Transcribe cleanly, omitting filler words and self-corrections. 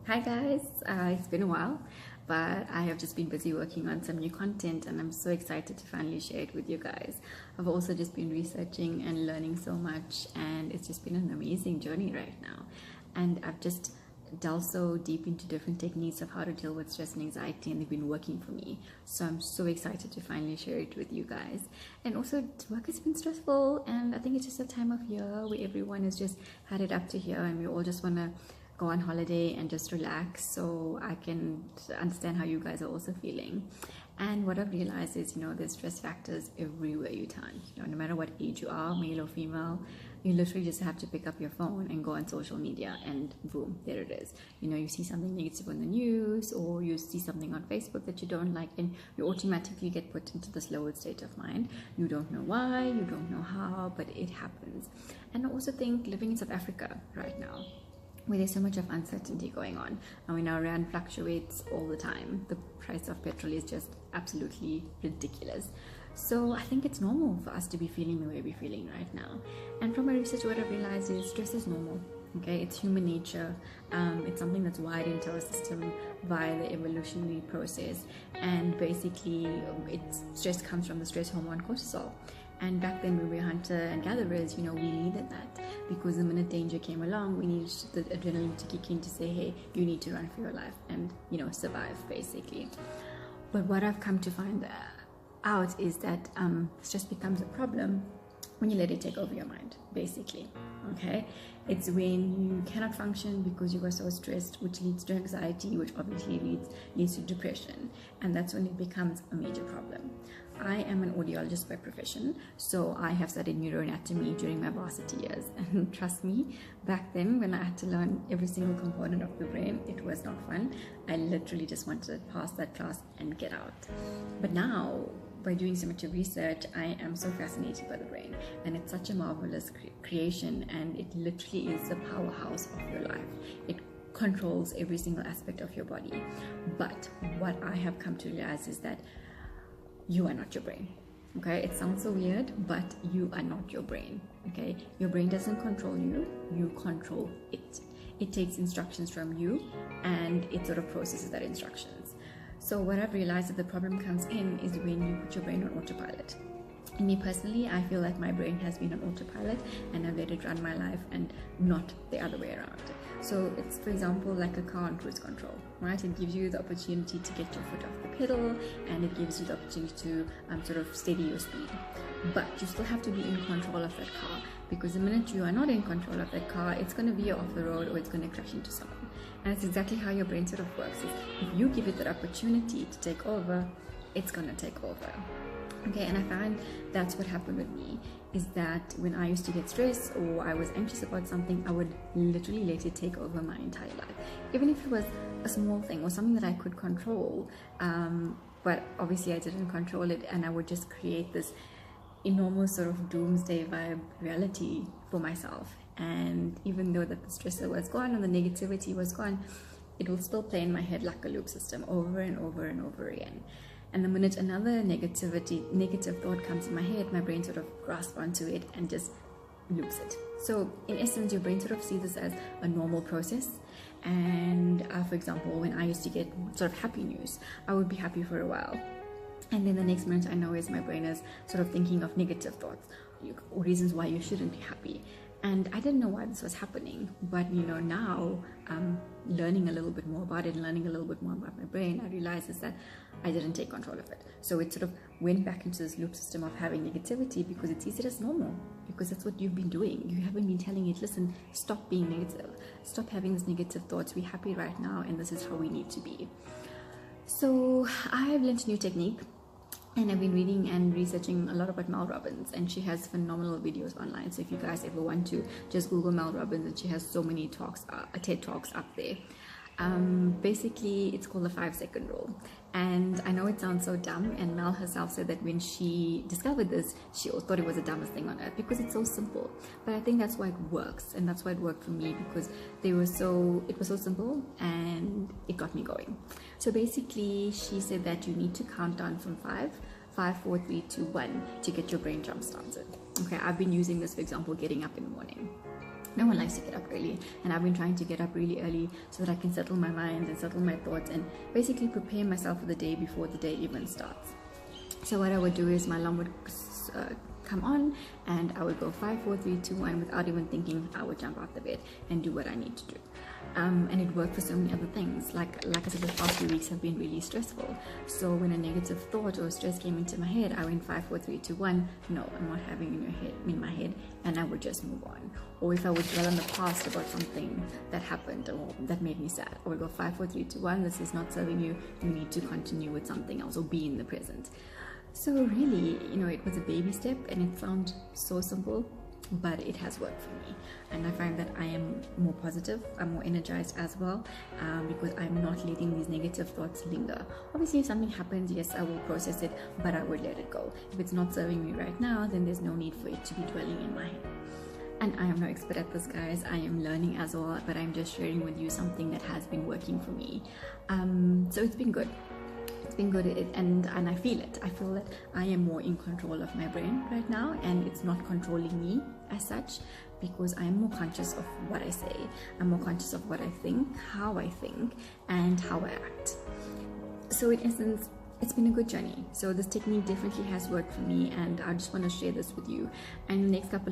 Hi guys, it's been a while, but I have just been busy working on some new content and I'm so excited to finally share it with you guys. I've also just been researching and learning so much, and it's just been an amazing journey right now. And I've just delved so deep into different techniques of how to deal with stress and anxiety, and they've been working for me. So I'm so excited to finally share it with you guys. And also, work has been stressful, and I think it's just a time of year where everyone is just had it up to here and we all just want to go on holiday and just relax. So I can understand how you guys are also feeling. And what I've realized is, there's stress factors everywhere you turn. No matter what age you are, male or female, you literally just have to pick up your phone and go on social media, and boom, there it is. You see something negative on the news, or you see something on Facebook that you don't like, and you automatically get put into this lowered state of mind. You don't know why, you don't know how, but it happens. And I also think living in South Africa right now, where there's so much of uncertainty going on. I mean, our rand fluctuates all the time. The price of petrol is just absolutely ridiculous. So I think it's normal for us to be feeling the way we're feeling right now. And from my research, what I've realized is stress is normal. Okay, it's human nature. It's something that's wired into our system via the evolutionary process. And basically, stress comes from the stress hormone cortisol. And back then, when we were hunter and gatherers, we needed that, because the minute danger came along, we needed the adrenaline to kick in to say, hey, you need to run for your life and, survive, basically. But what I've come to find out is that stress becomes a problem when you let it take over your mind, basically. Okay, it's when you cannot function because you are so stressed, which leads to anxiety, which obviously leads to depression, and that's when it becomes a major problem. I am an audiologist by profession, so I have studied neuroanatomy during my varsity years, and trust me, back then when I had to learn every single component of the brain, it was not fun. I literally just wanted to pass that class and get out. But now, by doing so much of research, I am so fascinated by the brain, and it's such a marvelous creation, and it literally is the powerhouse of your life. It controls every single aspect of your body. But what I have come to realize is that you are not your brain. Okay, it sounds so weird, but you are not your brain. Okay, your brain doesn't control you, you control it. It takes instructions from you and it sort of processes that instructions. So what I've realized that the problem comes in is when you put your brain on autopilot. And me personally, I feel like my brain has been on autopilot and I've let it run my life and not the other way around. So it's, for example, like a car on cruise control, right? It gives you the opportunity to get your foot off the pedal, and it gives you the opportunity to sort of steady your speed. But you still have to be in control of that car, because the minute you are not in control of that car, it's going to be off the road or it's going to crash into someone. And it's exactly how your brain sort of works. Is if you give it that opportunity to take over, it's going to take over. Okay, and I find that's what happened with me, is that when I used to get stressed or I was anxious about something, I would literally let it take over my entire life. Even if it was a small thing or something that I could control, but obviously I didn't control it, and I would just create this enormous sort of doomsday vibe reality for myself. And even though that the stressor was gone and the negativity was gone, it will still play in my head like a loop system over and over and over again. And the minute another negative thought comes in my head, my brain sort of grasps onto it and just loops it. So in essence, your brain sort of sees this as a normal process. And for example, when I used to get sort of happy news, I would be happy for a while. And then the next minute I know is my brain is sort of thinking of negative thoughts, reasons why you shouldn't be happy. And I didn't know why this was happening, but now learning a little bit more about it, learning a little bit more about my brain, I realized is that I didn't take control of it. So it sort of went back into this loop system of having negativity because it sees it as normal, because that's what you've been doing. You haven't been telling it, listen, stop being negative, stop having these negative thoughts, we're happy right now and this is how we need to be. So I've learned a new technique, and I've been reading and researching a lot about Mel Robbins, and she has phenomenal videos online. So if you guys ever want to, just Google Mel Robbins, and she has so many talks, TED Talks up there. Basically, it's called the 5-second rule. And I know it sounds so dumb, and Mel herself said that when she discovered this, she thought it was the dumbest thing on earth because it's so simple. But I think that's why it works, and that's why it worked for me, because it was so simple and it got me going. So basically, she said that you need to count down from 5, 4, 3, 2, 1 to get your brain jump started. Okay, I've been using this, for example, getting up in the morning. No one likes to get up early, and I've been trying to get up really early so that I can settle my mind and settle my thoughts and basically prepare myself for the day before the day even starts. So what I would do is my alarm would come on, and I would go 5, 4, 3, 2, 1 without even thinking. I would jump out the bed and do what I need to do. And it worked for so many other things. Like I said, the past few weeks have been really stressful. So when a negative thought or stress came into my head, I went 5, 4, 3, 2, 1. No, I'm not having in my head, and I would just move on. Or if I would dwell on the past about something that happened or that made me sad, I would go 5, 4, 3, 2, 1. This is not serving you. You need to continue with something else or be in the present. So really, it was a baby step, and it sounds so simple, but it has worked for me. And I find that I am more positive, I'm more energized as well, because I'm not letting these negative thoughts linger. Obviously, if something happens, yes, I will process it, but I would let it go. If it's not serving me right now, then there's no need for it to be dwelling in my head. And I am no expert at this, guys. I am learning as well, but I'm just sharing with you something that has been working for me. So it's been good. It's been good, and I feel it. I feel that I am more in control of my brain right now, and it's not controlling me as such, because I am more conscious of what I say. I'm more conscious of what I think, and how I act. So in essence, it's been a good journey. So this technique definitely has worked for me, and I just want to share this with you. And the next couple of